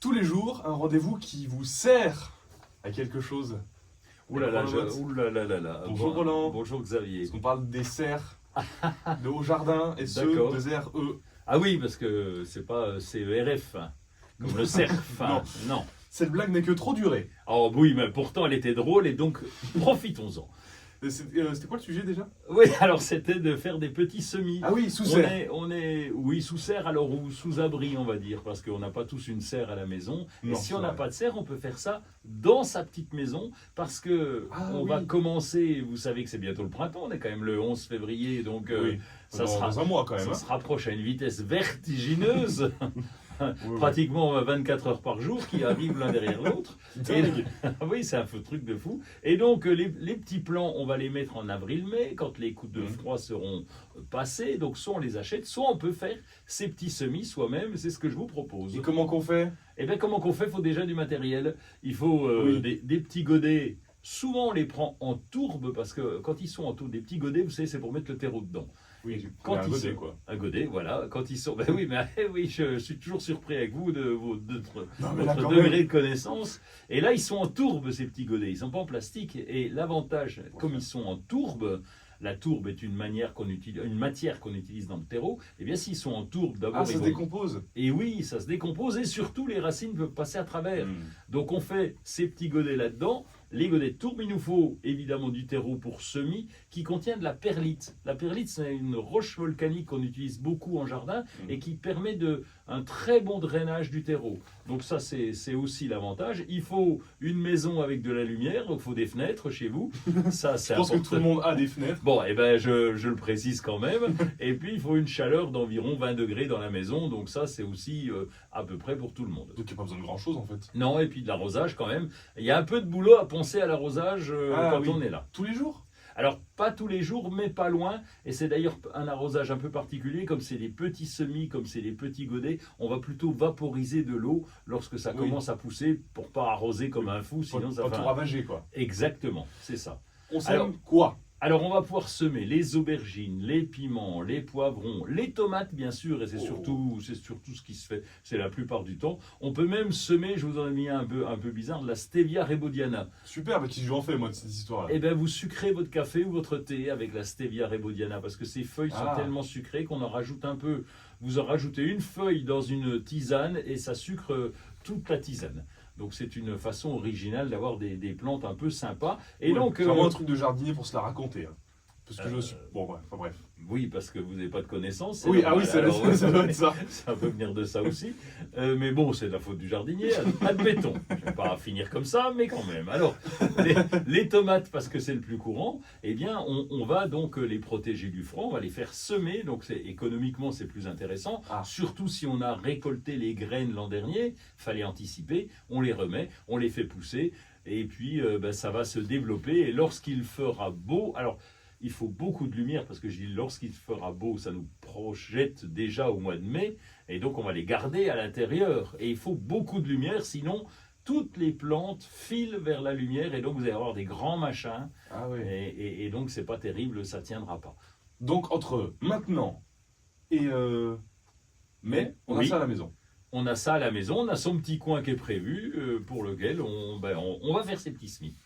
Tous les jours, un rendez-vous qui vous sert à quelque chose. Ouh là là, Roland. ouh là là là là. Bonjour, Bon- Roland. Bonjour Xavier. Parce qu'on parle des serres de haut jardin et ceux D'accord. de ZRE. Ah oui, parce que c'est pas CERF, hein, comme le CERF. hein. Non. Cette blague n'est que trop durée. Oh oui, mais pourtant elle était drôle et donc profitons-en. C'était quoi le sujet déjà? Oui, alors c'était de faire des petits semis. Ah oui, sous On serre. est, oui, sous serre alors ou sous abri, on va dire, parce qu'on n'a pas tous une serre à la maison. Non, et si c'est on n'a vrai. pas de serre, on peut faire ça dans sa petite maison, parce que Ah on oui. va commencer. Vous savez que c'est bientôt le printemps, on est quand même le 11 février, donc Oui. ça Dans sera. un mois quand même. Ça hein. se rapproche à une vitesse vertigineuse, Ouais, ouais. pratiquement 24 heures par jour, qui arrivent l'un derrière l'autre. Et- Dingue. oui, c'est un feu truc de fou. Et donc, les petits plants, on va les mettre en avril-mai, quand les coups de Mhm. froid seront passés. Donc, soit on les achète, soit on peut faire ces petits semis soi-même. C'est ce que je vous propose. Et comment qu'on fait? Et bien, comment qu'on fait? Il faut déjà du matériel. Il faut Oui. des petits godets. Souvent, on les prend en tourbe, parce que quand ils sont en tourbe, des petits godets, vous savez, c'est pour mettre le terreau dedans. Oui, Quand un ils godet, sont- quoi. Un godet, voilà. Quand ils sont. Ben oui, mais oui, je suis toujours surpris avec vous de Non, mais là, votre quand degré même. de connaissance. Et là, ils sont en tourbe, ces petits godets. Ils ne sont pas en plastique. Et l'avantage, comme ils sont en tourbe, la tourbe est une matière qu'on utilise dans le terreau. Eh bien, s'ils sont en tourbe, d'abord, Ah, ça ils se vont- décompose. Et oui, ça se décompose et surtout, les racines peuvent passer à travers. Hmm. Donc on fait ces petits godets là-dedans. Les godets de tourbe, il nous faut évidemment du terreau pour semis qui contient de la perlite. La perlite, c'est une roche volcanique qu'on utilise beaucoup en jardin et qui permet un très bon drainage du terreau. Donc ça, c'est aussi l'avantage. Il faut une maison avec de la lumière, donc il faut des fenêtres chez vous. Ça, c'est Je pense que important. tout le monde a des fenêtres. Bon, eh ben, je le précise quand même. Et puis, il faut une chaleur d'environ 20 degrés dans la maison. Donc ça, c'est aussi à peu près pour tout le monde. Donc il n'y a pas besoin de grand chose en fait. Non, et puis de l'arrosage quand même. Il y a un peu de boulot à penser à l'arrosage Ah, quand oui. on est là. Tous les jours? Alors, pas tous les jours, mais pas loin. Et c'est d'ailleurs un arrosage un peu particulier. Comme c'est des petits semis, comme c'est des petits godets, on va plutôt vaporiser de l'eau lorsque ça Oui. commence à pousser pour pas arroser comme un fou. Sinon, ça Pas fait tout ravager quoi. Exactement, c'est ça. On sème Alors- quoi? Alors, on va pouvoir semer les aubergines, les piments, les poivrons, les tomates, bien sûr, et c'est surtout ce qui se fait, c'est la plupart du temps. On peut même semer, je vous en ai mis un peu bizarre, de la stevia rebaudiana. Super, mais qui j'en fais moi de cette histoire-là? Eh bien, vous sucrez votre café ou votre thé avec la stevia rebaudiana, parce que ces feuilles sont Ah. tellement sucrées qu'on en rajoute un peu. Vous en rajoutez une feuille dans une tisane et ça sucre toute la tisane. Donc, c'est une façon originale d'avoir des plantes un peu sympas. Et Ouais, donc, c'est vraiment un truc de jardinier pour se la raconter. hein. Parce que je Euh, suis. Bon, ouais, enfin bref. oui, parce que vous n'avez pas de connaissances. c'est Oui, ah normal. oui, ça, Alors, ça doit être ça. ça peut venir de ça aussi. Mais bon, c'est de la faute du jardinier, admettons. Je ne vais pas finir comme ça, mais quand même. Alors, les tomates, parce que c'est le plus courant, eh bien, on va donc les protéger du froid, on va les faire semer. Donc, économiquement, c'est plus intéressant. Ah. Surtout si on a récolté les graines l'an dernier, fallait anticiper. On les remet, on les fait pousser. Et puis, ça va se développer. Et lorsqu'il fera beau... Alors, il faut beaucoup de lumière parce que je dis lorsqu'il fera beau, ça nous projette déjà au mois de mai et donc on va les garder à l'intérieur. Et il faut beaucoup de lumière, sinon toutes les plantes filent vers la lumière et donc vous allez avoir des grands machins Ah ouais. et donc c'est pas terrible, ça tiendra pas. Donc entre maintenant et mai, on a Oui. ça à la maison. On a ça à la maison, on a son petit coin qui est prévu pour lequel on va faire ces petits semis.